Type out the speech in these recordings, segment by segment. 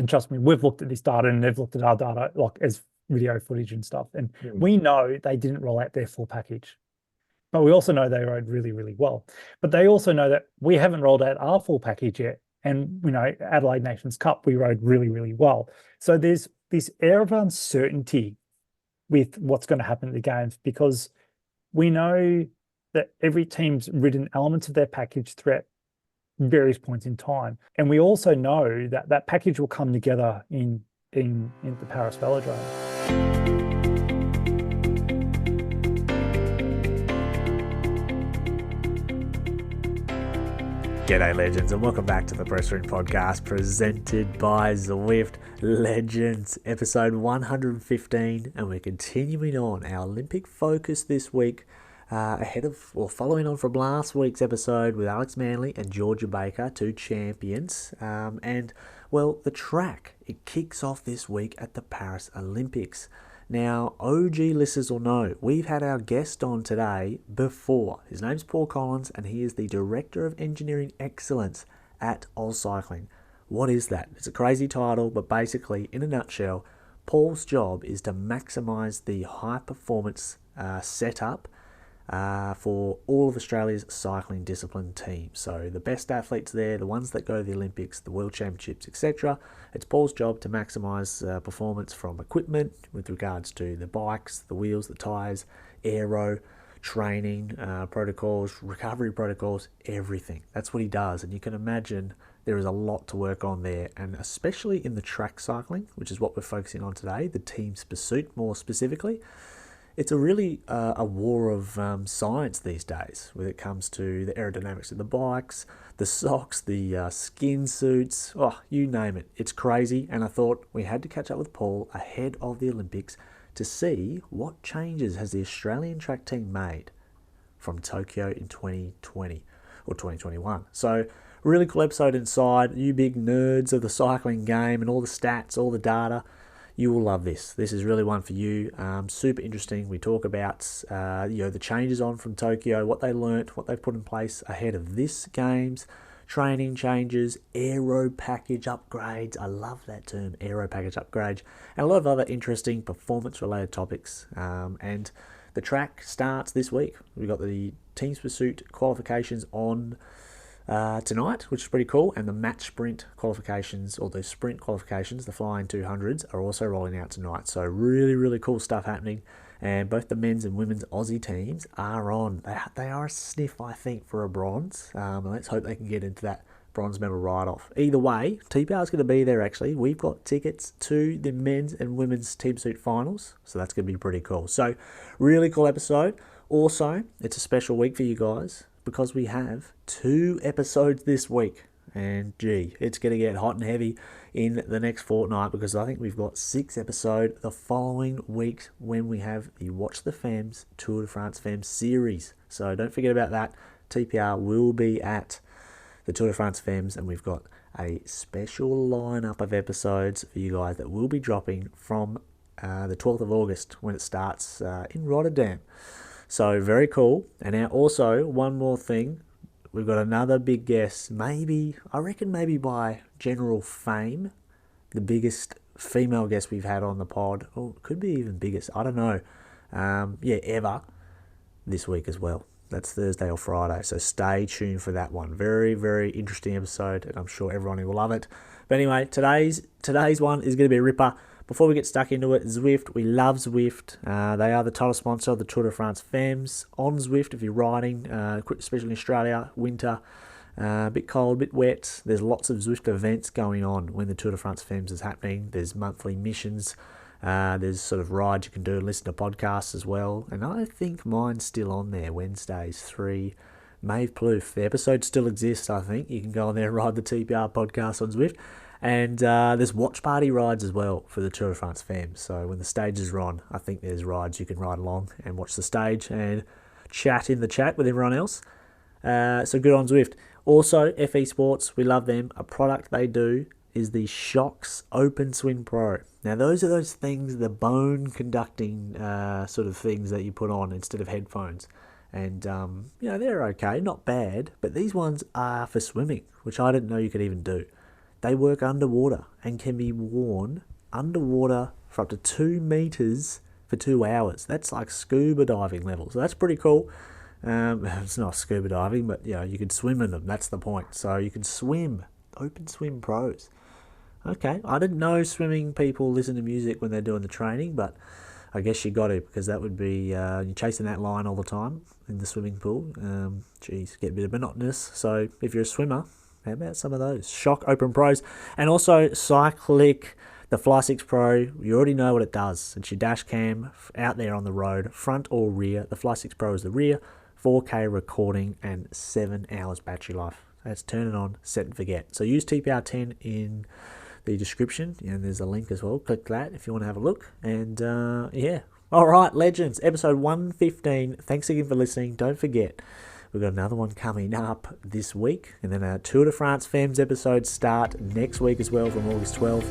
And trust me, we've looked at this data and they've looked at our data like as video footage and stuff. And Mm. we know they didn't roll out their full package. But we also know they rode really, really well. But they also know that we haven't rolled out our full package yet. And, Adelaide Nations Cup, we rode really, really well. So there's this air of uncertainty with what's going to happen at the games because we know that every team's ridden elements of their package throughout various points in time. And we also know that that package will come together in the Paris Velodrome. G'day legends and welcome back to the Press Room Podcast presented by Zwift. Legends, episode 115, and we're continuing on our Olympic focus this week following on from last week's episode with Alex Manley and Georgia Baker, two champions. The track, it kicks off this week at the Paris Olympics. Now, OG listeners will know, we've had our guest on today before. His name's Paul Collins, and he is the Director of Engineering Excellence at AusCycling. What is that? It's a crazy title, but basically, in a nutshell, Paul's job is to maximize the high-performance setup for all of Australia's cycling discipline teams. So the best athletes there, the ones that go to the Olympics, the World Championships, etc. It's Paul's job to maximise performance from equipment with regards to the bikes, the wheels, the tyres, aero, training protocols, recovery protocols, everything. That's what he does. And you can imagine there is a lot to work on there. And especially in the track cycling, which is what we're focusing on today, the team's pursuit more specifically, it's a really a war of science these days when it comes to the aerodynamics of the bikes, the socks, the skin suits, you name it. It's crazy, and I thought we had to catch up with Paul ahead of the Olympics to see what changes has the Australian track team made from Tokyo in 2020 or 2021. So really cool episode inside. You big nerds of the cycling game and all the stats, all the data. You will love this. This is really one for you. Super interesting. We talk about the changes on from Tokyo, what they learnt, what they've put in place ahead of this games, training changes, aero package upgrades. I love that term, aero package upgrades, and a lot of other interesting performance-related topics. And the track starts this week. We've got the Team's Pursuit qualifications on tonight, which is pretty cool, and the match sprint qualifications, or the sprint qualifications, the flying 200s, are also rolling out tonight. So really, really cool stuff happening, and both the men's and women's Aussie teams are on. They are a sniff, I think, for a bronze. Let's hope they can get into that bronze medal write-off. Either way, TPR is going to be there, actually. We've got tickets to the men's and women's team suit finals, so that's going to be pretty cool. So really cool episode. Also, it's a special week for you guys, because we have 2 episodes this week, and it's going to get hot and heavy in the next fortnight, because I think we've got 6 episodes the following week when we have the Watch the Femmes Tour de France Femmes series. So don't forget about that. TPR will be at the Tour de France Femmes, and we've got a special lineup of episodes for you guys that will be dropping from the 12th of August when it starts in Rotterdam. So very cool. And now also one more thing, we've got another big guest, maybe by general fame, the biggest female guest we've had on the pod, or could be even biggest, I don't know, ever, this week as well. That's Thursday or Friday, so stay tuned for that one. Very, very interesting episode, and I'm sure everyone will love it. But anyway, today's one is going to be a ripper. Before we get stuck into it, Zwift, we love Zwift. They are the title sponsor of the Tour de France Femmes. On Zwift, if you're riding, especially in Australia, winter, a bit cold, a bit wet, there's lots of Zwift events going on when the Tour de France Femmes is happening. There's monthly missions. There's sort of rides you can do and listen to podcasts as well. And I think mine's still on there, Wednesdays, 3 Maeve Plouffe. The episode still exists, I think. You can go on there and ride the TPR podcast on Zwift. And there's watch party rides as well for the Tour de France Femmes. So when the stages are on, I think there's rides you can ride along and watch the stage and chat in the chat with everyone else. So good on Zwift. Also, FE Sports, we love them. A product they do is the Shocks Open Swing Pro. Now those are those things, the bone conducting sort of things that you put on instead of headphones. And, they're okay, not bad. But these ones are for swimming, which I didn't know you could even do. they work underwater and can be worn underwater for up to 2 meters for 2 hours. That's like scuba diving levels. So that's pretty cool. It's not scuba diving, but you can swim in them. That's the point. So you can swim. Open Swim Pros. Okay, I didn't know swimming people listen to music when they're doing the training, but I guess you got to, because that would be you're chasing that line all the time in the swimming pool. Geez, get a bit monotonous. So if you're a swimmer, how about some of those? Shock Open Pros. And also Cycliq, the Fly 6 Pro. You already know what it does. It's your dash cam out there on the road, front or rear. The Fly 6 Pro is the rear, 4K recording, and 7 hours battery life. That's turn it on, set and forget. So use TPR10 in the description, and there's a link as well. Click that if you want to have a look. And yeah. All right, legends, episode 115. Thanks again for listening. Don't forget, we've got another one coming up this week, and then our Tour de France Femmes episodes start next week as well, from August 12th.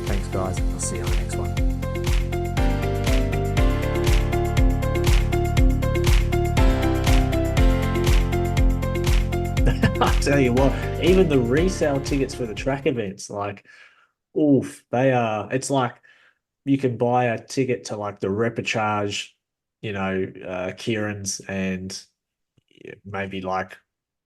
Thanks, guys. I'll see you on the next one. I tell you what, even the resale tickets for the track events, like, oof, they are. It's like you can buy a ticket to like the repechage, Kieran's, and maybe like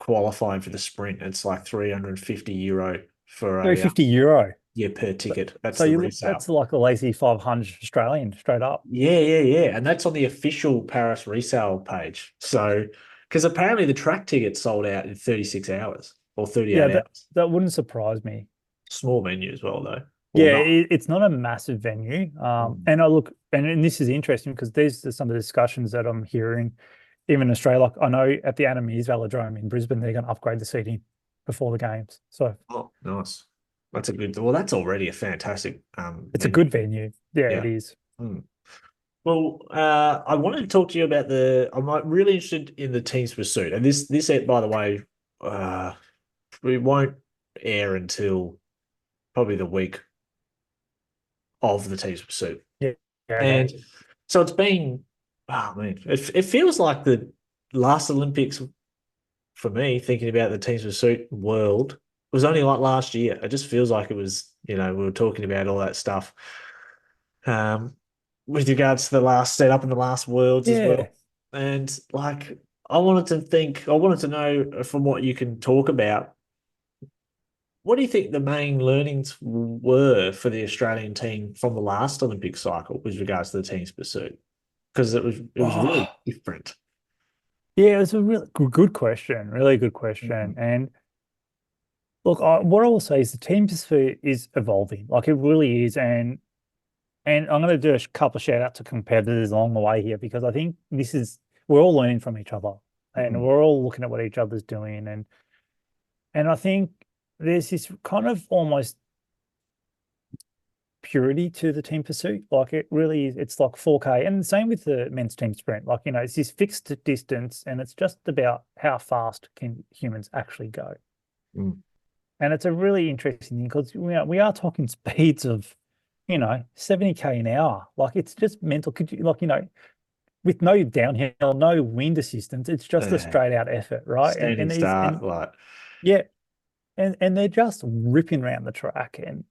qualifying for the sprint. It's like €350 for a €350. per ticket. That's So the resale. that's like a lazy 500 Australian straight up. Yeah, and that's on the official Paris resale page. So, because apparently the track ticket sold out in 36 hours or 38 Yeah, hours. that wouldn't surprise me. Small venue as well, though. Or Yeah, not. it's not a massive venue. Mm. And I look, and this is interesting because these are some of the discussions that I'm hearing, even in Australia. Like I know at the Anamise Velodrome in Brisbane, they're going to upgrade the seating before the games. So Oh, nice. That's a good. Well, that's already a fantastic it's a venue. good venue. Yeah, it Yeah. is. Mm. Well, I wanted to talk to you about I'm really interested in the team's pursuit, and this by the way, we won't air until probably the week of the team's pursuit. Yeah. And so it's been, oh man, it feels like the last Olympics for me, thinking about the team's pursuit world, was only like last year. It just feels like it was, we were talking about all that stuff with regards to the last setup in the last worlds as well. Yeah. And like, I wanted to know from what you can talk about, what do you think the main learnings were for the Australian team from the last Olympic cycle with regards to the team's pursuit? Because it was really Oh, different. yeah, it's a really good question. Really good question. Mm. And look, what I will say is the team pursuit is evolving. Like it really is. And I'm going to do a couple of shout out to competitors along the way here because I think we're all learning from each other and Mm. we're all looking at what each other's doing. And I think there's this kind of almost purity to the team pursuit. Like it really is, it's like 4K. And the same with the men's team sprint. Like, it's this fixed distance and it's just about how fast can humans actually go. Mm. And it's a really interesting thing because we are talking speeds of 70K an hour. Like it's just mental. Could you with no downhill, no wind assistance, it's just a straight out effort, right? Standing start, like, yeah, and they're just ripping around the track and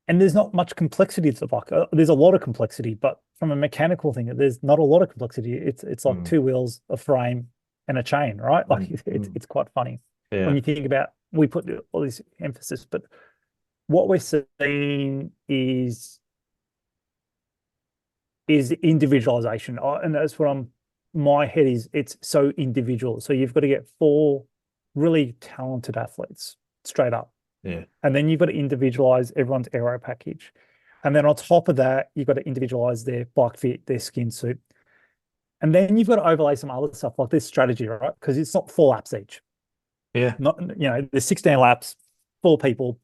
there's not much complexity to like there's a lot of complexity, but from a mechanical thing, there's not a lot of complexity. It's like two wheels, a frame, and a chain, right? Like it's quite funny when you think about we put all this emphasis, but what we're seeing is individualization. And that's what my head is, it's so individual. So you've got to get 4 really talented athletes straight up. Yeah. And then you've got to individualize everyone's aero package. And then on top of that, you've got to individualize their bike fit, their skin suit. And then you've got to overlay some other stuff like this strategy, right? Because it's not 4 laps each. Yeah. Not, there's 16 laps, 4 people,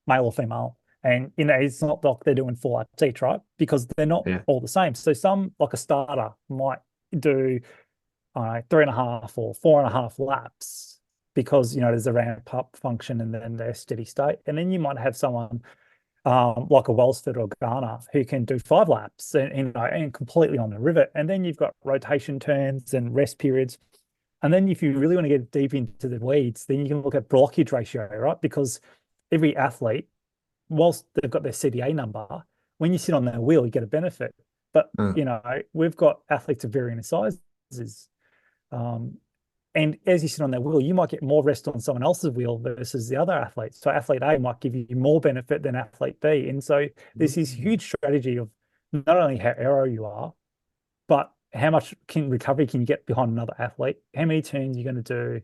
male or female. And, it's not like they're doing 4 laps each, right? Because they're not all the same. So some, like a starter, might do 3.5 or 4.5 laps because, there's a ramp up function and then their steady state. And then you might have someone like a Wellsford or Garner who can do 5 laps and completely on the rivet. And then you've got rotation turns and rest periods. And then if you really want to get deep into the weeds, then you can look at blockage ratio, right? Because every athlete, whilst they've got their CDA number, when you sit on their wheel, you get a benefit. But, Mm, we've got athletes of varying sizes. Um, and as you sit on their wheel, you might get more rest on someone else's wheel versus the other athletes. So athlete A might give you more benefit than athlete B. And so there's this mm, huge strategy of not only how aero you are, but how much recovery can you get behind another athlete? How many turns you're going to do?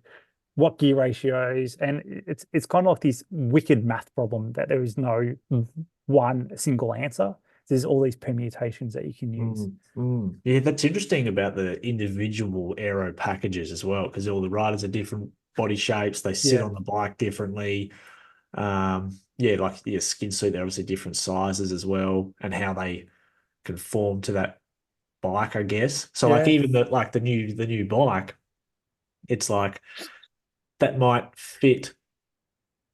What gear ratios? And it's kind of like this wicked math problem that there is no one single answer. There's all these permutations that you can use. Yeah, that's interesting about the individual aero packages as well, because all the riders are different body shapes. They sit Yeah, on the bike differently. Yeah, like your skin suit, they're obviously different sizes as well, and how they conform to that bike, I guess. So like yeah. even the new bike, it's like that might fit.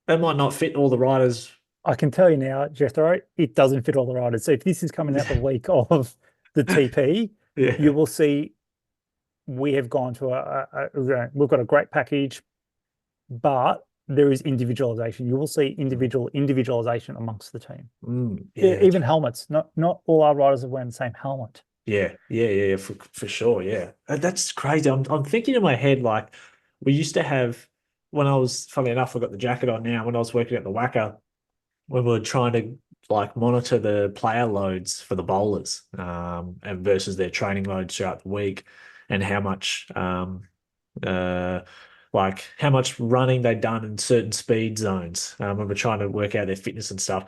That might not fit all the riders. I can tell you now, Jethro, it doesn't fit all the riders. So if this is coming out the week of the TP, you Yeah. will see we have gone to we've got a great package, but there is individualization. You will see individualization amongst the team. Yeah, that's Even helmets. Not all our riders are wearing the same helmet. yeah, for sure. Yeah, that's crazy. I'm thinking in my head like we used to have when I was funny enough. I got the jacket on now. When I was working at the Wacker, when we were trying to like monitor the player loads for the bowlers, and versus their training loads throughout the week, and how much uh like how much running they'd done in certain speed zones. When we're trying to work out their fitness and stuff,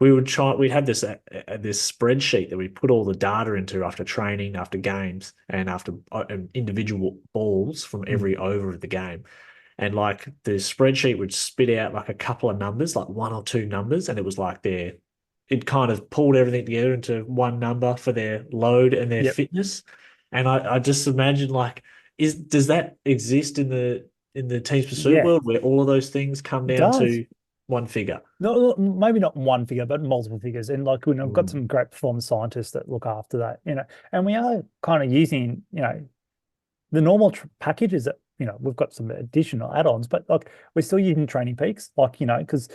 we'd have this spreadsheet that we put all the data into after training, after games, and after individual balls from Mm. every over of the game. And like the spreadsheet would spit out like a couple of numbers, like one or two numbers, and it was like it kind of pulled everything together into one number for their load and their Yep. fitness. And I just imagine like, does that exist in the team's pursuit Yeah, world where all of those things come it down does. to one figure? No, maybe not one figure, but multiple figures. And like, we've got Mm, some great performance scientists that look after that, and we are kind of using, the normal packages that, we've got some additional add-ons, but like we're still using training peaks, like, because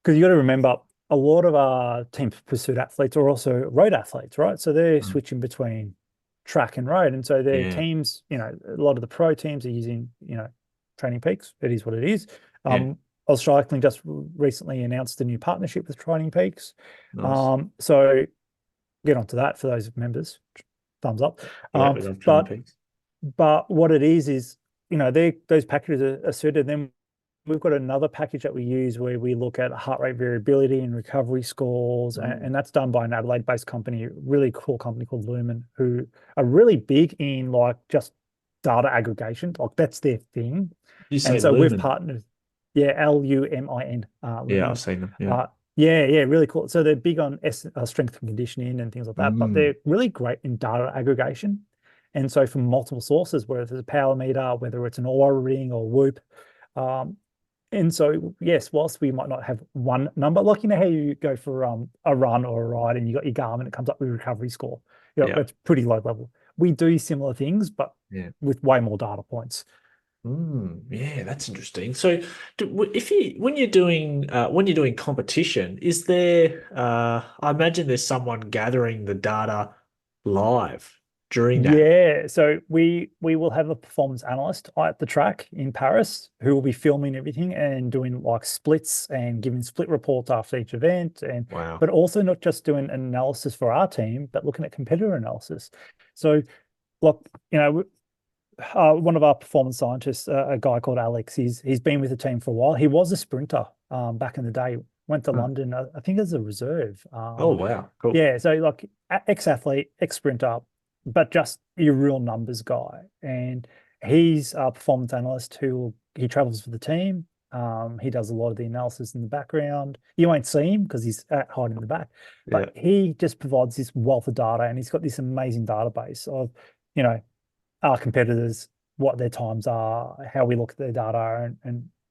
you got to remember a lot of our team pursuit athletes are also road athletes, right? So they're mm. switching between track and road. And so their Yeah, teams, a lot of the pro teams are using, training peaks. It is what it is. yeah, AusCycling just recently announced a new partnership with Training Peaks. nice. So get onto that for those members. Thumbs up. Yeah, Um, we love training but peaks. but what it is, those packages are suited. Then we've got another package that we use where we look at heart rate variability and recovery scores, Mm. and that's done by an Adelaide-based company, a really cool company called Lumen, who are really big in like just data aggregation. Like that's their thing. You And say so we've lumen. partnered, yeah, Lumin, Yeah, I've Lumen. seen them. Yeah. Uh, yeah, really cool. So they're big on strength and conditioning and things like that, but Mm. they're really great in data aggregation. And so from multiple sources, whether it's a power meter, whether it's an Aura ring or Whoop. Um, and so, yes, whilst we might not have one number, like how you go for a run or a ride and you got your Garmin, it comes up with a recovery score. Yeah. That's pretty low level. We do similar things, but Yeah. with way more data points. Yeah, that's interesting. So, if you when you're doing competition, is there? I imagine there's someone gathering the data live during that. Yeah, so we will have a performance analyst at the track in Paris who will be filming everything and doing like splits and giving split reports after each event, and Wow. but also not just doing analysis for our team, but looking at competitor analysis. So, like, one of our performance scientists, a guy called Alex, he's been with the team for a while. He was a sprinter back in the day. Went to Huh. London, I think, as a reserve. Oh wow, cool. Yeah, so like ex-athlete, ex-sprinter, but just your real numbers guy. And he's a performance analyst who he travels for the team. He does a lot of the analysis in the background. You won't see him because he's at hiding in the back, Yeah, but he just provides this wealth of data, and he's got this amazing database of, you know, our competitors, what their times are, how we look at their data,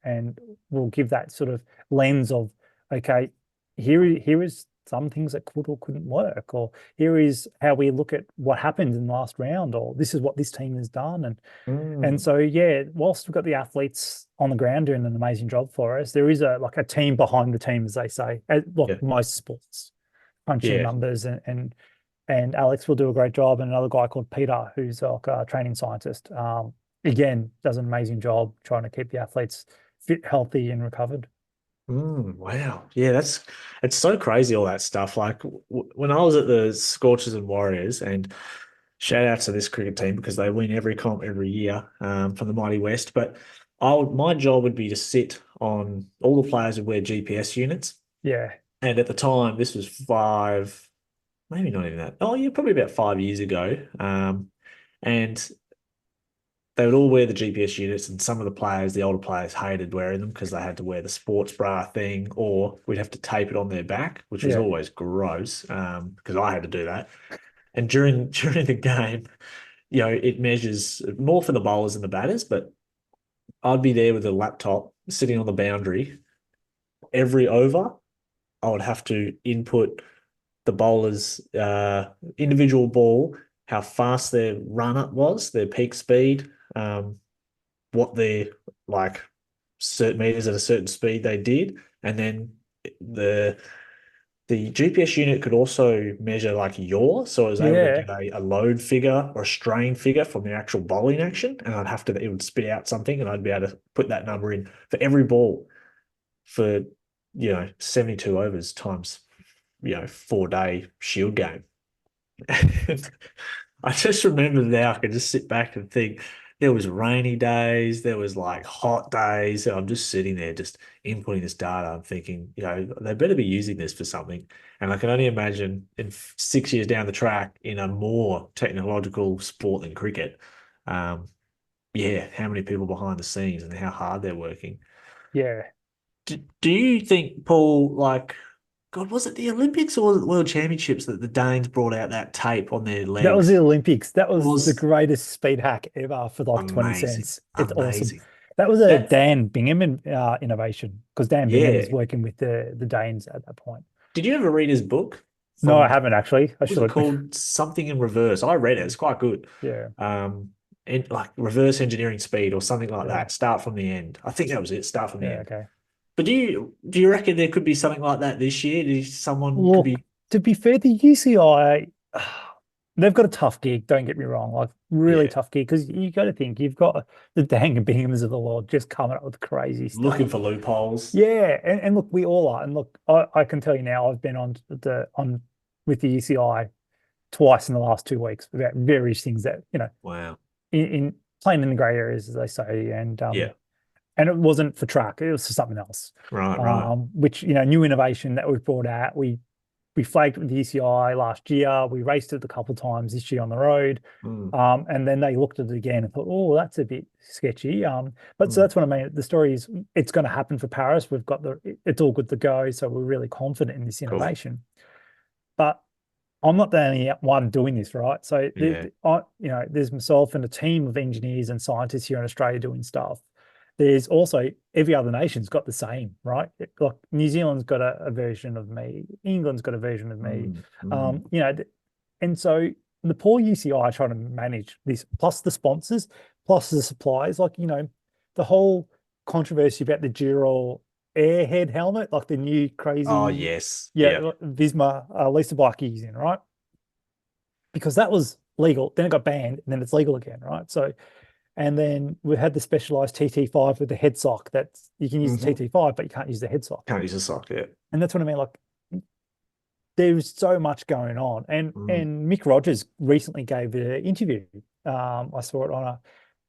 and we'll give that sort of lens of, okay, here is some things that could or couldn't work, or here is how we look at what happened in the last round, or this is what this team has done. And Mm. so, yeah, whilst we've got the athletes on the ground doing an amazing job for us, there is a team behind the team, as they say. Look, Yeah. most sports, crunching Yeah. numbers, and Alex will do a great job, and another guy called Peter, who's like a training scientist, again, does an amazing job trying to keep the athletes fit, healthy, and recovered. Wow. Yeah, it's so crazy, all that stuff. Like when I was at the Scorchers and Warriors, and shout out to this cricket team because they win every comp every year from the Mighty West. But my job would be to sit on all the players would wear GPS units. Yeah, And at the time, this was five, maybe not even that. Oh, yeah, probably about 5 years ago. And they would all wear the GPS units, and some of the players, the older players, hated wearing them because they had to wear the sports bra thing, or we'd have to tape it on their back, which was yeah, always gross because I had to do that. And during during the game, it measures more for the bowlers and the batters, but I'd be there with a laptop sitting on the boundary. Every over, I would have to input the bowler's individual ball, how fast their run up was, their peak speed, what their like certain meters at a certain speed they did, and then the the GPS unit could also measure like yaw, so I was able to yeah, get a load figure or a strain figure from the actual bowling action, and it would spit out something, and I'd be able to put that number in for every ball for 72 overs times 4-day Shield game. I just remember now I could just sit back and think there was rainy days, there was like hot days, and I'm just sitting there just inputting this data. I'm thinking, they better be using this for something. And I can only imagine in 6 years down the track in a more technological sport than cricket, um, yeah, how many people behind the scenes and how hard they're working. yeah. Do you think, Paul, like, God, was it the Olympics or the World Championships that the Danes brought out that tape on their That was the legs? Olympics. That It was the was greatest speed hack ever for like 20 amazing, cents. It's awesome. amazing. That was a That, Dan Bingham innovation, because Dan Bingham was yeah. working with the Danes at that point. Did you ever read his book No, I from, haven't actually. I what was it should. called? Something in Reverse. I read it. It's quite good. Yeah, Um, and like reverse engineering speed or something like yeah, that. Start from the end. I think that was it. Start from the yeah. end. Okay. But do you reckon there could be something like that this year? Someone could Look, be, to be fair, the UCI, they've got a tough gig. Don't get me wrong, like really yeah, tough gig, because you got to think you've got the dang Binghams of the Lord just coming up with crazy looking stuff. for loopholes. Yeah, and look, we all are. And look, I can tell you now, I've been on with the UCI twice in the last 2 weeks about various things that, Wow. in playing in the grey areas, as they say, Yeah. and it wasn't for track, it was for something else. Right. Right. Which, new innovation that we've brought out. We flagged it with the UCI last year. We raced it a couple of times this year on the road. Mm, And then they looked at it again and thought, oh, that's a bit sketchy. But so mm. that's what I mean. The story is it's going to happen for Paris. We've got it's all good to go. So we're really confident in this Cool. innovation. But I'm not the only one doing this, right? So Yeah. there's myself and a team of engineers and scientists here in Australia doing stuff. There's also every other nation's got the same, right? Like New Zealand's got a version of me, England's got a version of me, Mm, mm. and so the poor UCI trying to manage this, plus the sponsors, plus the suppliers, like the whole controversy about the Giro Airhead helmet, like the new Oh, crazy, yes. yeah, Yeah. Visma Lisa bike using, right? Because that was legal, then it got banned, and then it's legal again, right? So, and then we had the specialized TT5 with the head sock that you can use the Hmm. TT5, but you can't use the head sock. Can't use a sock. Yeah. And that's what I mean. Like there's so much going on. And Mm, and Mick Rogers recently gave an interview. I saw it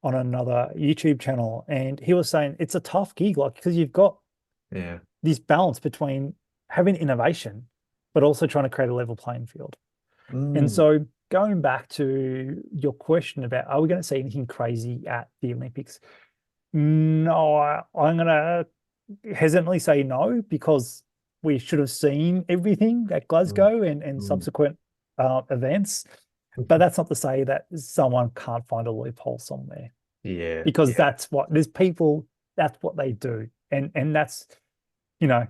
on another YouTube channel, and he was saying it's a tough gig, like because you've got yeah. this balance between having innovation, but also trying to create a level playing field. And Mm. so going back to your question about are we going to see anything crazy at the Olympics? No, I'm going to hesitantly say no, because we should have seen everything at Mm. Glasgow and Mm. subsequent events. But that's not to say that someone can't find a loophole somewhere, Yeah. because Yeah. there's people, that's what they do. And that's, you know,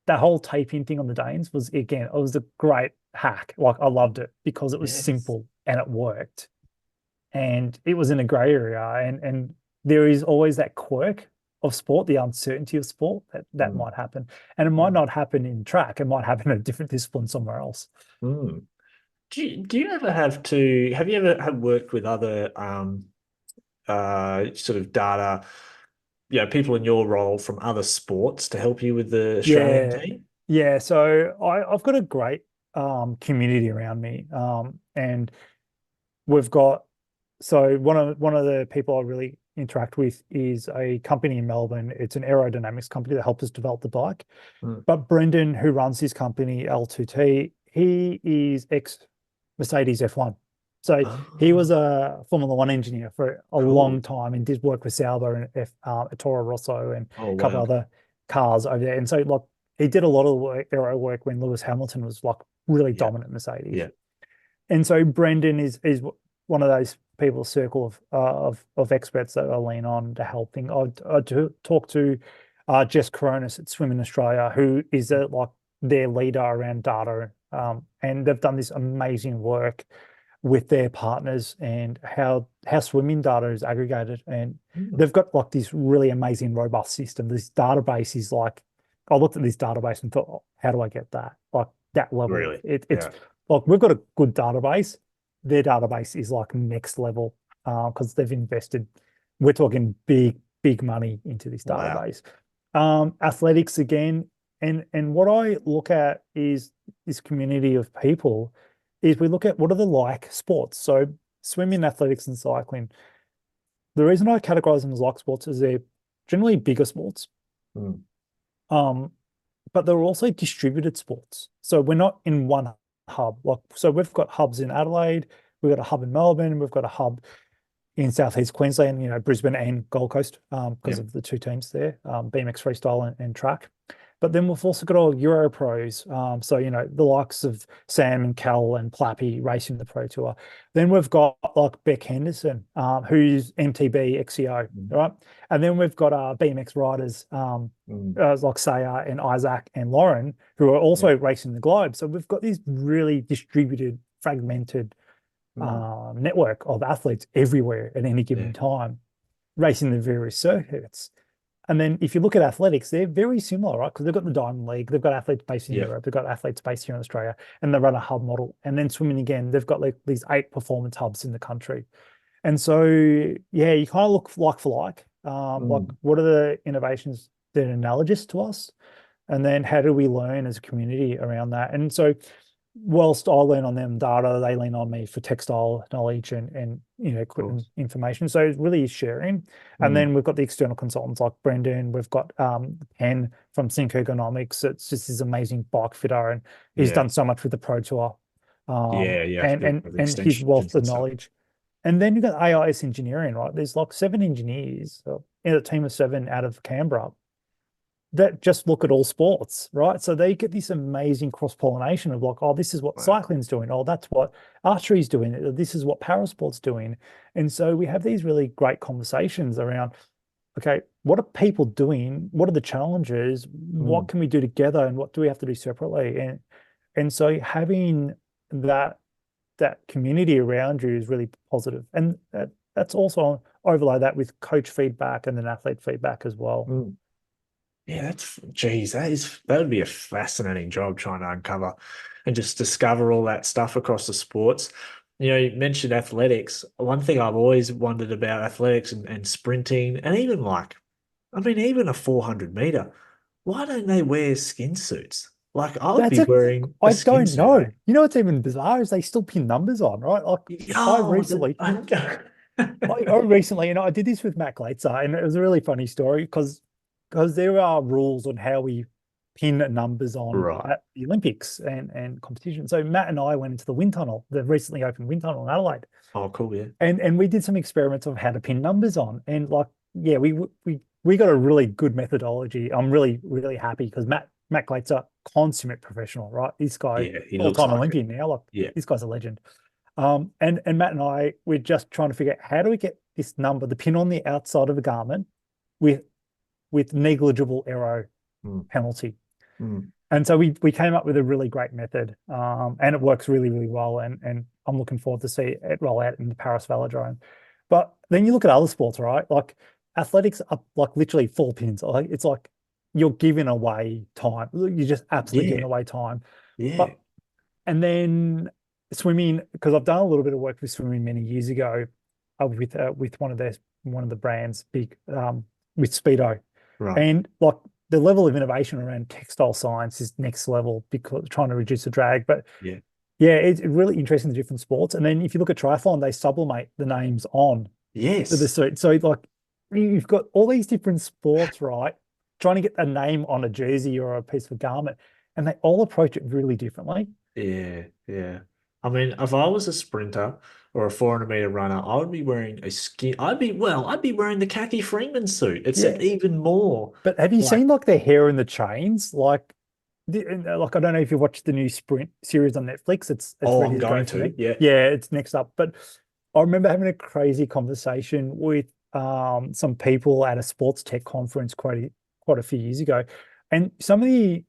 that whole taping thing on the Danes was, again, it was a great hack. Like, I loved it because it was Yes. simple and it worked. And it was in a gray area. And there is always that quirk of sport, the uncertainty of sport that Mm. might happen. And it might Mm. not happen in track. It might happen in a different discipline somewhere else. Mm. Do you ever have you ever have worked with other sort of data, people in your role from other sports to help you with the Australian Yeah. team? Yeah. So I've got a great community around me. And we've got so one of the people I really interact with is a company in Melbourne. It's an aerodynamics company that helps us develop the bike. Mm. But Brendan, who runs his company, L2T, he is ex Mercedes F1. So he was Oh, a Formula One engineer for a long cool. time and did work with Sauber and Toro Rosso and Oh, a couple wow. other cars over there. And so, like, he did a lot of aero work when Lewis Hamilton was like really Yeah. dominant Mercedes. Yeah. And so Brendan is one of those people, circle of experts that I lean on to helping. I do talk to Jess Coronis at Swim in Australia, who is like their leader around data, and they've done this amazing work with their partners and how swimming data is aggregated, and Mm. they've got like this really amazing robust system. This database is like, I looked at this database and thought, "Oh, how do I get that? Like that level? Really? It's Yeah. like we've got a good database. Their database is like next level because they've invested. We're talking big money into this Wow. database. Athletics again, and what I look at is this community of people is we look at what are the like sports. So swimming, athletics, and cycling. The reason I categorize them as like sports is they're generally bigger sports. Mm. Um, but they're also distributed sports. So we're not in one hub. Like, so we've got hubs in Adelaide, we've got a hub in Melbourne, we've got a hub in Southeast Queensland, Brisbane and Gold Coast, because Yeah. of the two teams there, BMX freestyle and track. But then we've also got all Euro pros. So, the likes of Sam and Cal and Plappy racing the Pro Tour. Then we've got like Beck Henderson, who's MTB XCO, Mm. right? And then we've got BMX riders Mm. like Saya and Isaac and Lauren, who are Yeah. also racing the globe. So we've got this really distributed, fragmented Mm. network of athletes everywhere at any Yeah. given time, racing the various circuits. And then if you look at athletics, they're very similar, right? Because they've got the Diamond League, they've got athletes based in Yeah. Europe, they've got athletes based here in Australia, and they run a hub model. And then swimming again, they've got like these 8 performance hubs in the country. And so, yeah, you kind of look like for like. Like, Mm. what are the innovations that are analogous to us? And then how do we learn as a community around that? And so, whilst I lean on them data, they lean on me for textile knowledge and Of equipment course. information. So it really is sharing. And Mm. then we've got the external consultants like Brendan. We've got Pen from Sync Ergonomics. It's just this amazing bike fitter, and he's Yeah. done so much with the Pro Tour, Yeah. Yeah. and and The and his extensions wealth of and stuff. knowledge. And then you've got AIS engineering, right? There's like 7 engineers in a team of 7 out of Canberra that just look at all sports, right? So they get this amazing cross-pollination of like, oh, this is what Wow. cycling's doing, oh, that's what archery's doing, this is what parasport's doing. And so we have these really great conversations around, okay, what are people doing? What are the challenges? What Mm. can we do together and what do we have to do separately? And so having that community around you is really positive. And that's also overlay that with coach feedback and then athlete feedback as well. Mm. Yeah, geez, that would be a fascinating job trying to uncover and just discover all that stuff across the sports. You mentioned athletics. One thing I've always wondered about athletics and sprinting, and even even a 400 meter, why don't they wear skin suits? Like, I would That's be a, wearing a I skin don't suit, know. eh? What's even bizarre is they still pin numbers on, right? Like I Oh, recently, I recently, I did this with Matt Glaetzer, and it was a really funny story because there are rules on how we pin numbers on right. at the Olympics and competition. So Matt and I went into the wind tunnel, the recently opened wind tunnel in Adelaide, Oh, cool, yeah. and we did some experiments of how to pin numbers on, and like, yeah, we got a really good methodology. I'm really happy because Matt Glaetzer, consummate professional, right? This guy, Yeah, he looks all-time like it. Olympian now, like Yeah. this guy's a legend. And Matt and I, we're just trying to figure out how do we get this number, the pin on the outside of a garment, with negligible aero Mm, penalty. mm. And so we came up with a really great method, and it works really, really well. And I'm looking forward to see it roll out in the Paris Velodrome. But then you look at other sports, right? Like athletics are like literally 4 pins. Like it's like you're giving away time. You're just absolutely Yeah, giving away time. yeah, But and then swimming, because I've done a little bit of work with swimming many years ago, with one of the brands, big with Speedo, right. and like the level of innovation around textile science is next level because trying to reduce the drag. But Yeah. yeah, it's really interesting the different sports. And then if you look at triathlon, they sublimate the names on to the Yes. suit. So like you've got all these different sports, right? Trying to get a name on a jersey or a piece of a garment, and they all approach it really differently. Yeah, yeah. I mean, if I was a sprinter or a 400-meter runner, I would be wearing a skin. I'd be wearing the khaki Freeman suit, Yeah. except even more But have you like, seen like the hair in the chains? Like I don't know if you watched the new Sprint series on Netflix. It's oh, ready I'm to go going for to. me. Yeah. Yeah, it's next up. But I remember having a crazy conversation with some people at a sports tech conference quite a few years ago. And some of the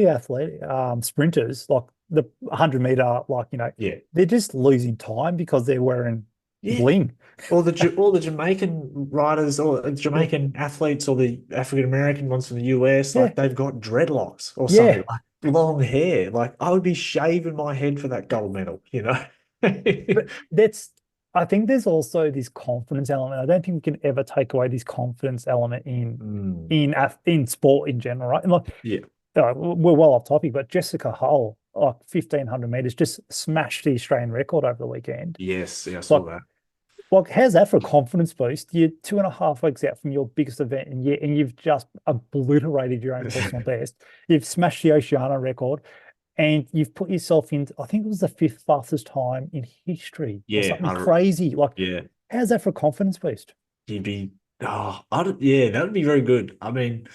athletic sprinters, like the 100 meter, like Yeah. they're just losing time because they're wearing Yeah. bling. All the Jamaican riders or Yeah, Jamaican athletes or the African American ones from the US, yeah, like they've got dreadlocks or something, yeah. like long hair. Like I would be shaving my head for that gold medal, you know? But that's, I think there's also this confidence element. I don't think we can ever take away this confidence element Mm, in sport in general, right? And like, yeah. we're well off topic, but Jessica Hull, like 1,500 meters, just smashed the Australian record over the weekend. Yes, yeah, I Like, saw that. how's that for a confidence boost? You're 2.5 weeks out from your biggest event, and you've just obliterated your own personal best. You've smashed the Oceania record, and you've put yourself in, I think it was the fifth fastest time in history or Yeah, something crazy. Like, yeah. how's that for a confidence boost? You'd be yeah, that would be very good. I mean,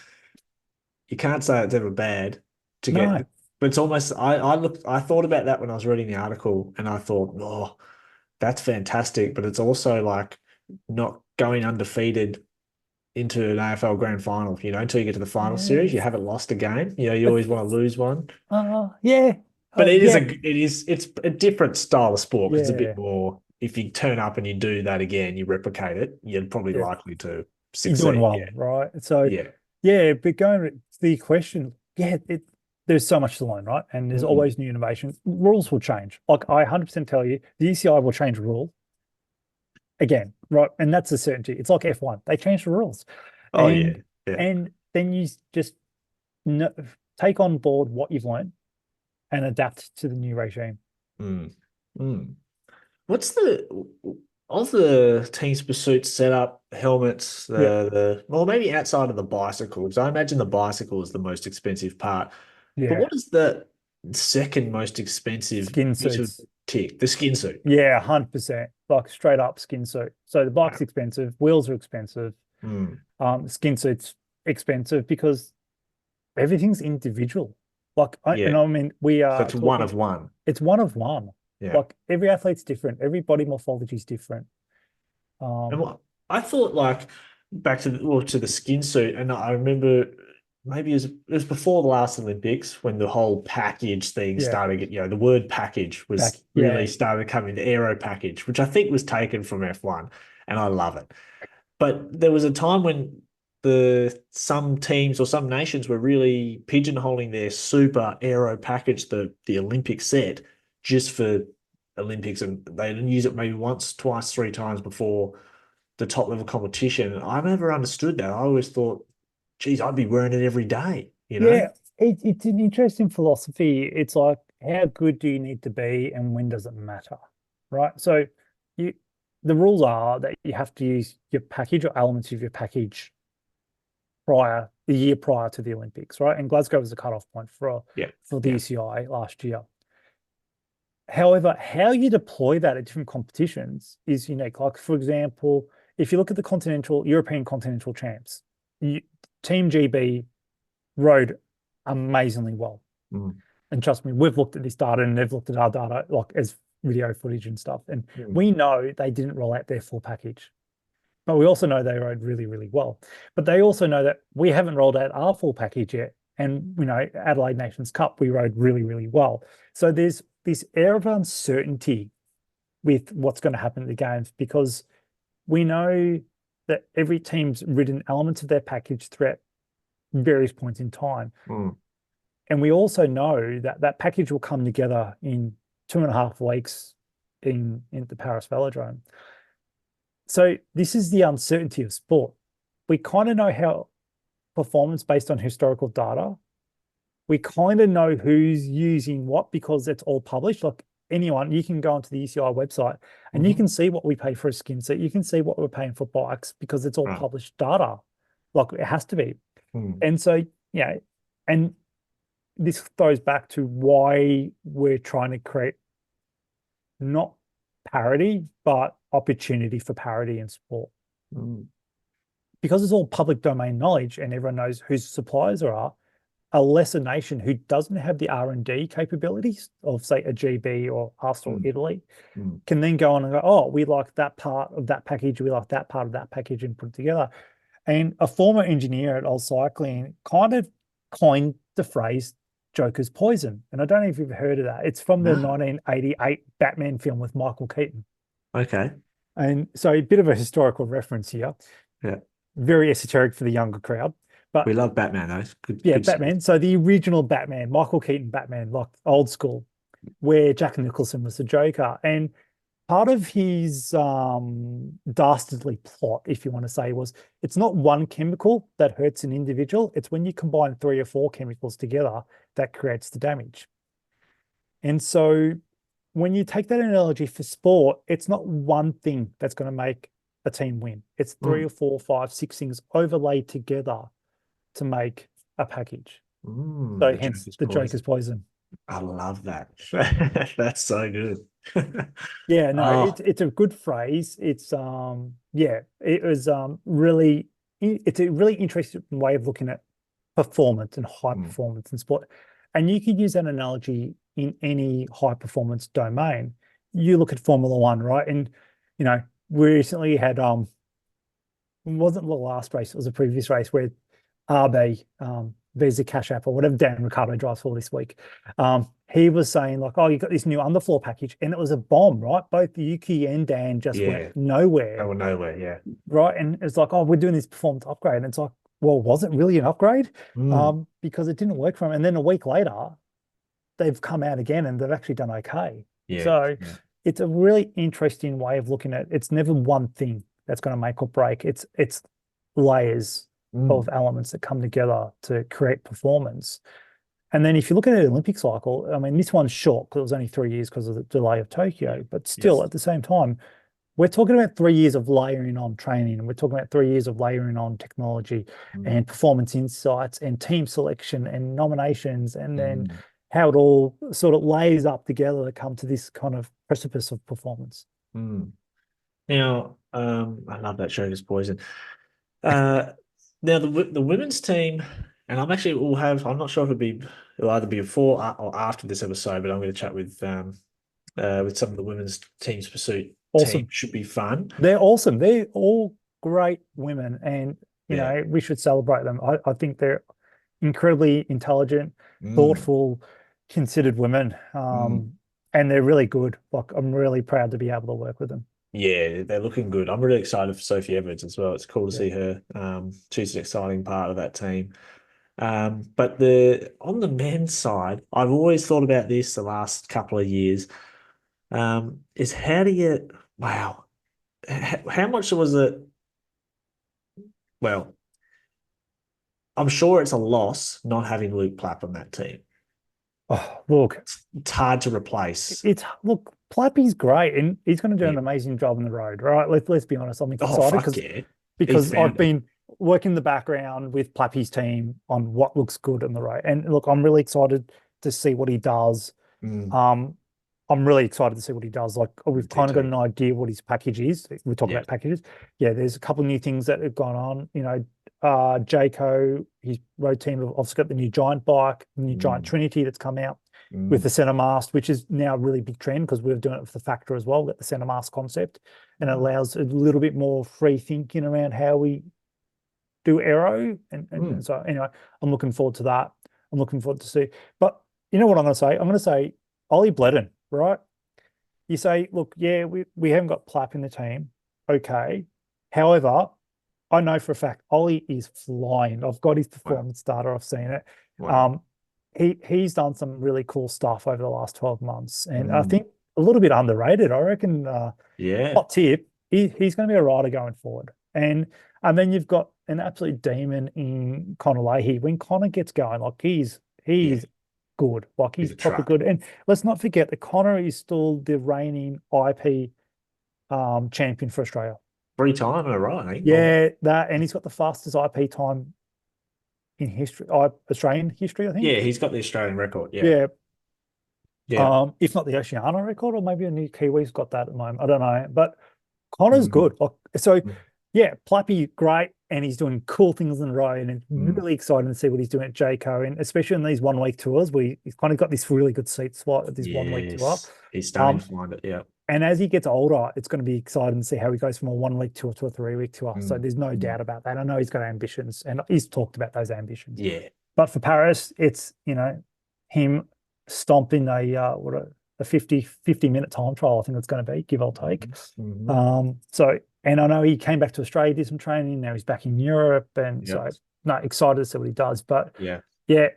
you can't say it's ever bad to get, No. but it's almost I thought about that when I was reading the article and I thought, oh, that's fantastic, but it's also like not going undefeated into an AFL grand final, until you get to the final series, you Yes. haven't lost a game. You But always want to lose one. yeah. But Yeah. it's a different style of sport because it's a bit Yeah. more, if you turn up and you do that again, you replicate it, you're probably Yeah. likely to You're doing succeed. Yeah. well, right? So Yeah. yeah, but going to the question, yeah, there's so much to learn, right? And there's Mm. always new innovation. Rules will change. Like I 100% tell you, the ECI will change rule again, right? And that's a certainty. It's like F1. They change the rules. Oh yeah. And Yeah. and then you just no, take on board what you've learned and adapt to the new regime. Mm. Mm. What's the of the team's pursuit setup, helmets, Yeah, well, maybe outside of the bicycles. I imagine the bicycle is the most expensive part. But yeah. what is the second most expensive Skin bit of suits. tick? The skin suit. Yeah, 100%. Like straight up skin suit. So the bike's Wow. expensive, wheels are expensive, Mm. skin suits expensive because everything's individual. Like Yeah. I mean, we So are it's one of talking, one. it's one of one. Yeah. Like every athlete's different, every body morphology is different. And Um, what I thought, like, back to the skin suit, and I remember maybe it was before the last Olympics when the whole package thing yeah, started. The word package back, was yeah, really started coming, the aero package, which I think was taken from F1, and I love it. But there was a time when some teams or some nations were really pigeonholing their super aero package, the Olympic set, just for Olympics, and they didn't use it maybe once, twice, three times before the top level competition. I never understood that. I always thought, geez, I'd be wearing it every day, you know? yeah. It's an interesting philosophy. It's like, how good do you need to be, and when does it matter, right? So, you, the rules are that you have to use your package or elements of your package the year prior to the Olympics, right? And Glasgow was the cutoff point Yeah, for the yeah, ECI last year. However, how you deploy that at different competitions is unique. Like, for example, if you look at the European continental champs, Team GB rode amazingly well. mm, And trust me, we've looked at this data and they've looked at our data, like as video footage and stuff. And mm. we know they didn't roll out their full package. But we also know they rode really, really well. But they also know that we haven't rolled out our full package yet. And, Adelaide Nations Cup, we rode really, really well. So there's this air of uncertainty with what's going to happen at the games because we know that every team's ridden elements of their package throughout various points in time. Mm. And we also know that that package will come together in 2.5 weeks in the Paris Velodrome. So this is the uncertainty of sport. We kind of know how performance based on historical data. We kind of know who's using what because it's all published. Like anyone, you can go onto the UCI website and you can see what we pay for a skin set. You can see what we're paying for bikes because it's all published data. Like it has to be. And so, and this goes back to why we're trying to create not parity, but opportunity for parity in sport. Because it's all public domain knowledge and everyone knows who suppliers are, a lesser nation who doesn't have the R&D capabilities of, say, a GB or us or Italy can then go on and go, oh, we like that part of that package, we like that part of that package and put it together. And a former engineer at AusCycling kind of coined the phrase Joker's poison. And I don't know if you've heard of that. It's from the 1988 Batman film with Michael Keaton. Okay. And so a bit of a historical reference here. Yeah. Very esoteric for the younger crowd. But we love Batman, though. Good Batman. So the original Batman, Michael Keaton Batman, like old school, where Jack Nicholson was the Joker. And part of his dastardly plot, if you want to say, was it's not one chemical that hurts an individual. It's when you combine 3 or 4 chemicals together that creates the damage. And so when you take that analogy for sport, it's not one thing that's going to make a team win. It's 3 or 4, 5, 6 things overlaid together to make a package. So hence the Joker's poison. I love that. That's so good. Yeah, no, it's a good phrase. It's it was really it's a really interesting way of looking at performance and high performance in sport. And you could use that analogy in any high performance domain. You look at Formula One, right? And we recently had it wasn't the last race, it was a previous race where RB, Visa Cash App or whatever Dan Ricciardo drives for this week. He was saying like, oh, you got this new underfloor package, and it was a bomb, right? Both Yuki and Dan just went nowhere. They were nowhere, yeah. Right. And it's like, oh, we're doing this performance upgrade. And it's like, well, was it really an upgrade? Because it didn't work for them. And then a week later, they've come out again and they've actually done okay. Yeah. So it's a really interesting way of looking at it. It's never one thing that's going to make or break. It's layers of elements that come together to create performance. And then if you look at the Olympic cycle, I mean, this one's short because it was only 3 years because of the delay of Tokyo, but still at the same time, we're talking about 3 years of layering on training, and we're talking about 3 years of layering on technology and performance insights and team selection and nominations, and then how it all sort of lays up together to come to this kind of precipice of performance. Now, I love that Joker's poison. Now the women's team, and I'm not sure if it'll either be before or after this episode, but I'm going to chat with some of the women's team's pursuit. Awesome. Team. Should be fun. They're awesome. They're all great women, and you know we should celebrate them. I think they're incredibly intelligent, thoughtful, considered women, and they're really good. Like I'm really proud to be able to work with them. Yeah, they're looking good. I'm really excited for Sophie Evans as well. It's cool to see her. She's an exciting part of that team. But on the men's side, I've always thought about this the last couple of years. Is how do you how much was it? Well, I'm sure it's a loss not having Luke Plapp on that team. Oh, look, it's hard to replace. Look, Plappy's great, and he's going to do an amazing job on the road, right? Let's be honest. I'm excited because I've been working the background with Plappy's team on what looks good on the road, and look, I'm really excited to see what he does. I'm really excited to see what he does. Like we've kind of got an idea what his package is. We're talking about packages. Yeah, there's a couple of new things that have gone on. You know, Jayco, his road team have obviously got the new Giant bike, the new Giant Trinity that's come out with the center mast, which is now a really big trend because we're doing it for the Factor as well. We've got the center mast concept, and it allows a little bit more free thinking around how we do aero. And so anyway, I'm looking forward to that. I'm looking forward to see. But you know what I'm going to say? I'm going to say Ollie Bledden, right? You say, look, yeah, we haven't got Plapp in the team. Okay. However, I know for a fact Ollie is flying. I've got his Wow. performance data. I've seen it. Wow. Um, he's done some really cool stuff over the last 12 months, and I Mm. think a little bit underrated. I reckon Yeah. hot tip, he's going to be a rider going forward. And then you've got an absolute demon in Connor Leahy. When Connor gets going, like Yeah. he's good. Like He's he's a proper truck. good. And let's not forget that Connor is still the reigning IP champion for Australia. 3 time in a row, I think. Or, Yeah, that, and he's got the fastest IP time in history, Australian history, I yeah, think. he's got the Australian record. Yeah. Yeah. Yeah. If not the Oceania record, or maybe a new Kiwi's got that at the moment. I don't know. But Connor's Mm. good. Like, so Mm. yeah, Plappy, great, and he's doing cool things in the road, and it's Mm. really exciting to see what he's doing at Jayco, and especially in these 1 week tours where he's kind of got this really good seat spot at this 1 week tour. Yes. He's starting Um, to find it. Yeah. and as he gets older, it's going to be exciting to see how he goes from a 1 week tour to a 3 week tour. So Mm. there's no Mm. doubt about that. I know he's got ambitions, and he's talked about those ambitions. Yeah. But for Paris, it's him stomping a 50-minute time trial. I think it's going to be, give or take. Mm-hmm. So, and I know he came back to Australia, did some training. Now he's back in Europe, and Yep. so no, excited to see what he does. But Yeah. yeah,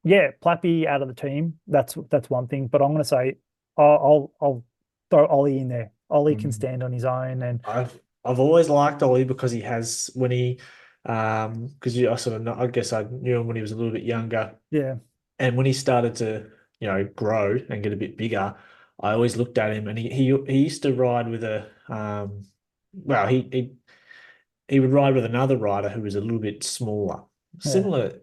yeah, Plappy out of the team. That's one thing. But I'm going to say I'll throw Ollie in there. Ollie can Mm. stand on his own, and I've always liked Ollie because he has when he because I sort of know, I guess I knew him when he was a little bit younger, yeah, and when he started to grow and get a bit bigger, I always looked at him and he used to ride with a well he would ride with another rider who was a little bit smaller, yeah. similar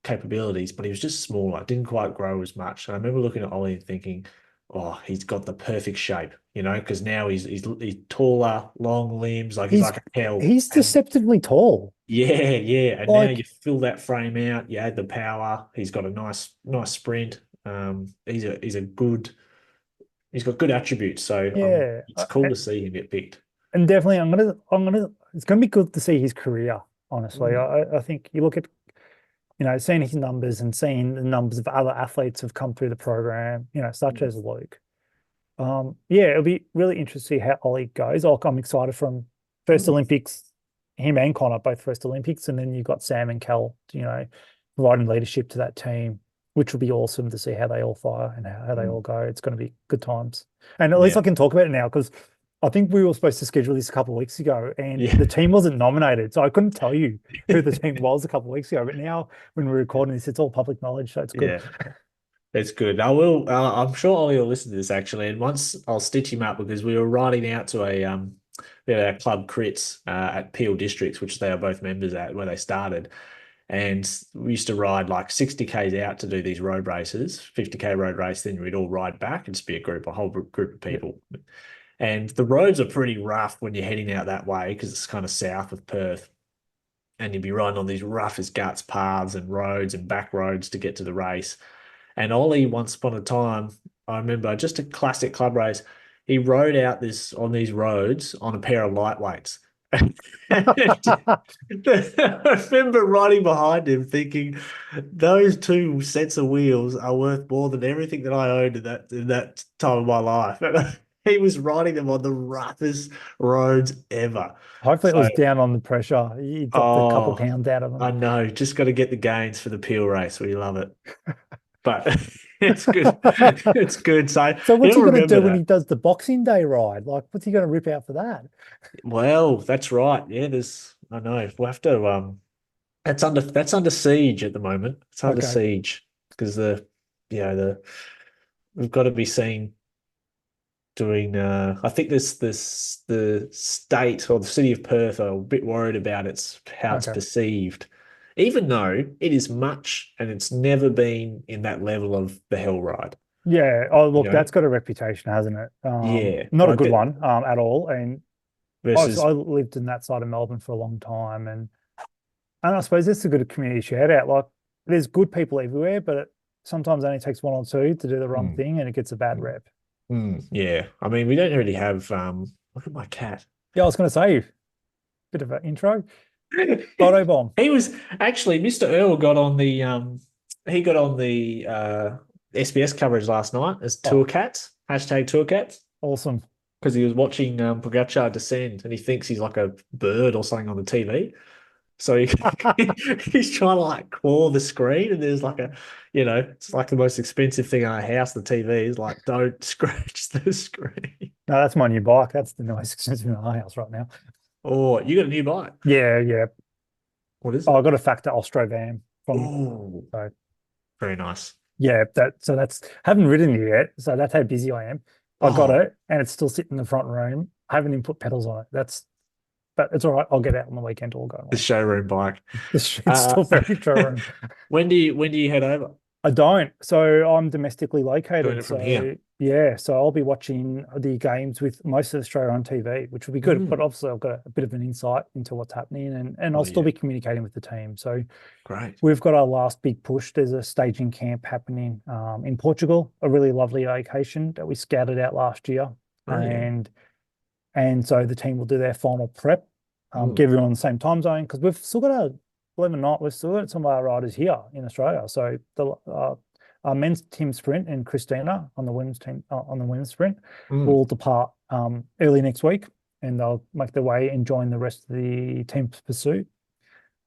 capabilities, but he was just smaller, didn't quite grow as much. And I remember looking at Ollie and thinking, oh, he's got the perfect shape, because now he's taller, long limbs, like he's He's like a cow. he's And deceptively tall. yeah, yeah. And now you Like, fill that frame out, you add the power. He's got a nice sprint. He's got good attributes. So yeah, it's cool to see him get picked. and definitely, it's gonna be good to see his career. Honestly, Mm. I think you look at seeing his numbers and seeing the numbers of other athletes have come through the program, such as Luke. Yeah, it'll be really interesting to see how Ollie goes. Like, I'm excited from first Mm. Olympics, him and Connor both first Olympics, and then you've got Sam and Kel, providing leadership to that team, which will be awesome to see how they all fire and how they all Mm. go. It's going to be good times. And at least Yeah. I can talk about it now because I think we were supposed to schedule this a couple of weeks ago and Yeah. the team wasn't nominated. So I couldn't tell you who the team was a couple of weeks ago. But now when we're recording this, it's all public knowledge. So it's good. Yeah. It's good. I will. I'm sure Ollie will listen to this actually, and once I'll stitch him up because we were riding out to we had our club crits at Peel Districts, which they are both members at where they started, and we used to ride like 60Ks out to do these road races, 50K road race. Then we'd all ride back and just be a whole group of Yeah. people, and the roads are pretty rough when you're heading out that way because it's kind of south of Perth. And you'd be riding on these rough as guts paths and roads and back roads to get to the race. And Ollie, once upon a time, I remember just a classic club race. He rode out this on these roads on a pair of lightweights. I remember riding behind him thinking, those two sets of wheels are worth more than everything that I owned in that time of my life. And he was riding them on the roughest roads ever. Hopefully it So, was down on the pressure. You dropped a couple oh, pounds out of I them. know, just got to get the gains for the Peel race. We love it. But it's good. It's good. So So what's he he'll going to remember do when he that. does the Boxing Day ride? Like, what's he going to rip out for that? Well, that's right. Yeah, I know. We'll have to that's under siege at the moment. It's under Okay. siege because the we've got to be seen doing I think this the state or the city of Perth are a bit worried about how it's Okay. perceived. Even though it is much and it's never been in that level of the hell ride, Yeah. Oh, you look, know? that's got a reputation, hasn't it? Yeah. Not a Like good that one, at all. And versus I lived in that side of Melbourne for a long time, and I suppose it's a good community shout out. Like, there's good people everywhere, but it sometimes only takes one or two to do the wrong Mm, thing, and it gets a bad mm, rep. yeah. I mean, we don't really have look at my cat. Yeah, I was going to say, bit of an intro. Photobomb. He was actually Mr. Earl got on the he got on the SBS coverage last night as Tour Oh, Cats, hashtag Tour Cats, awesome. because he was watching Pogacar descend and he thinks he's like a bird or something on the TV. So he's trying to like claw the screen, and there's like it's like the most expensive thing in our house. The TV is like, don't scratch the screen. No, that's my new bike. That's the most expensive in our house right now. Oh, you got a new bike. Yeah, yeah. What is Oh, I it? got a Factor Ostro van from, Oh, so very nice. yeah, that's haven't ridden it yet. So that's how busy I am. I got Oh, it and it's still sitting in the front room. I haven't even put pedals on it. But it's all right. I'll get out on the weekend all going the well. showroom bike. It's Uh, still very showroom. when do you head over? I don't. So I'm domestically Doing located. it from here. So yeah, so I'll be watching the games with most of Australia on TV, which will be good. But Mm. obviously I've got a bit of an insight into what's happening and I'll Oh still yeah, be communicating with the team. So great. we've got our last big push. There's a staging camp happening in Portugal, a really lovely location that we scouted out last year. Oh yeah. And so the team will do their final prep, Mm. get everyone on the same time zone because we've still got believe it or not, we've still got some of our riders here in Australia. So our men's team sprint and Christina on the women's team on the women's sprint Mm. will depart early next week, and they'll make their way and join the rest of the team pursuit,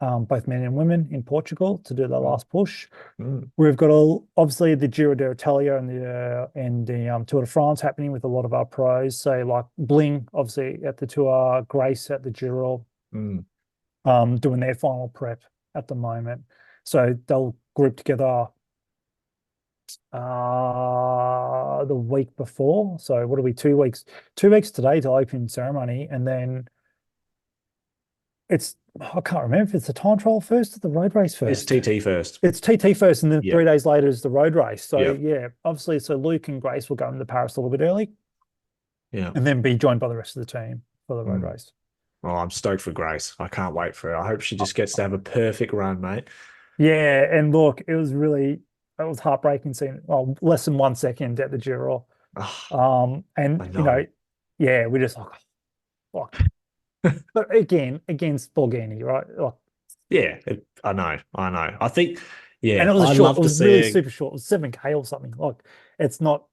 both men and women in Portugal to do the Mm. last push. Mm. We've got obviously the Giro d'Italia and the Tour de France happening with a lot of our pros. So like Bling, obviously at the Tour, Grace at the Giro, Mm. doing their final prep at the moment. So they'll group together the week before. So what are we, 2 weeks? 2 weeks today to open ceremony, and then I can't remember if it's the time trial first or the road race It's first. TT first. It's TT first, and then Yep. 3 days later is the road race. So Yep. yeah, obviously, so Luke and Grace will go into Paris a little bit early, Yeah. and then be joined by the rest of the team for the road Mm. race. Oh, I'm stoked for Grace. I can't wait for her. I hope she just gets to have a perfect run, mate. Yeah, and look, it was heartbreaking seeing less than 1 second at the Giro. Oh, And I know. yeah, we just like, fuck. But again, against Borghini, right? Like, Yeah, I know. I know. I think, and yeah, it was I'd short. love It to was really see her. super short. It was 7K or something. Like, it's not.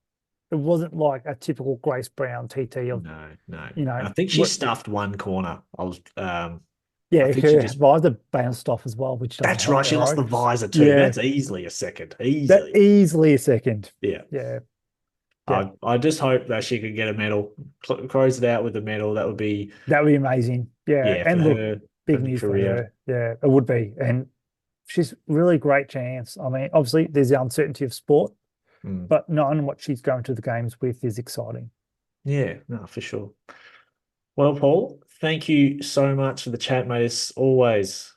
It wasn't like a typical Grace Brown TT of No, no. you I know think she what. stuffed one corner. I Yeah, think she her just, visor bounced off as well, which doesn't that's help right. me, She lost right? the visor too. Yeah, That's easily a second. that Easily. easily a second. Yeah. Yeah, yeah, I just hope that she could get a medal, close it out with a medal. That would be, that would be amazing. Yeah, yeah, for and look, her big and the news for career. her. Yeah, it would be, and she's really great chance. I mean, obviously there's the uncertainty of sport, Mm. but knowing what she's going to the games with is exciting. Yeah, no, for sure. Well, Paul, thank you so much for the chat, mate. It's always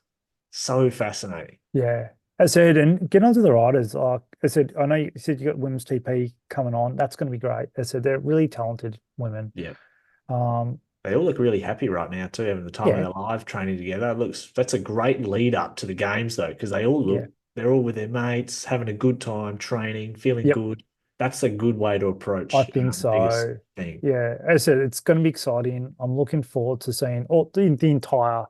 so fascinating. Yeah. I said, and get onto the riders. Like I said, I know you said you got women's TP coming on. That's going to be great. I said they're really talented women. Yeah. Um, They all look really happy right now too, having the time of yeah, their life training together. That's a great lead up to the games though, because yeah, they're all with their mates, having a good time, training, feeling yep. good. That's a good way to I approach think the biggest so. thing. Yeah, as I said, it's going to be exciting. I'm looking forward to seeing all the entire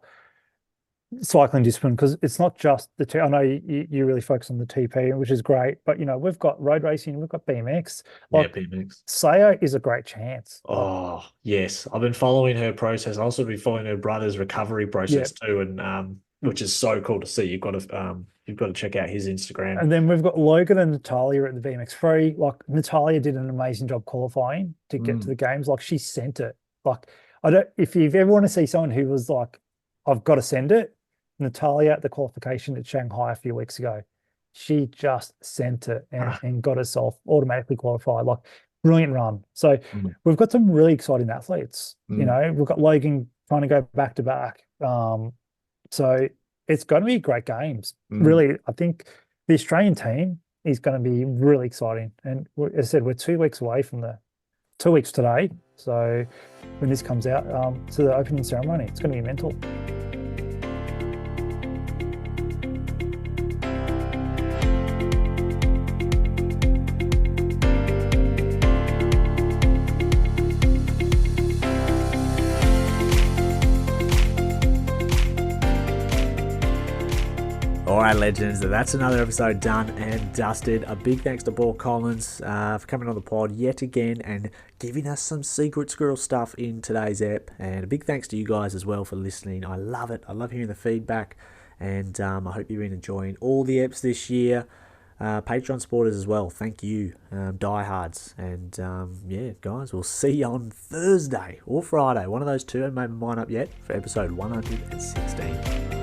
cycling discipline because it's not just the T. I know you really focus on the TP, which is great, but we've got road racing, we've got BMX. Yeah, Like PMX. Sayo is a great chance. Like, Oh, yes. I've been following her process. I also been following her brother's recovery yeah. process too, and which is so cool to see. You've got to check out his Instagram. And then we've got Logan and Natalia at the BMX Free. Like Natalia did an amazing job qualifying to get to Mm. the games. Like she sent it. Like I don't. If you ever want to see someone who was like, I've got to send it. Natalia at the qualification at Shanghai a few weeks ago, she just sent it and Ah, and got herself automatically qualified. Like brilliant run. So mm, we've got some really exciting athletes. mm, We've got Logan trying to go back to back. So it's going to be great games. mm. Really, I think the Australian team is going to be really exciting. And as I said, we're 2 weeks away from 2 weeks today. So when this comes out to the opening ceremony, it's going to be mental. G'day legends, that's another episode done and dusted. A big thanks to Paul Collins for coming on the pod yet again and giving us some secret squirrel stuff in today's ep. And a big thanks to you guys as well for listening. I love it. I love hearing the feedback, and I hope you've been enjoying all the eps this year. Patreon supporters as well, thank you, diehards. And yeah, guys, we'll see you on Thursday or Friday, one of those two. I haven't made mine up yet, for episode 116.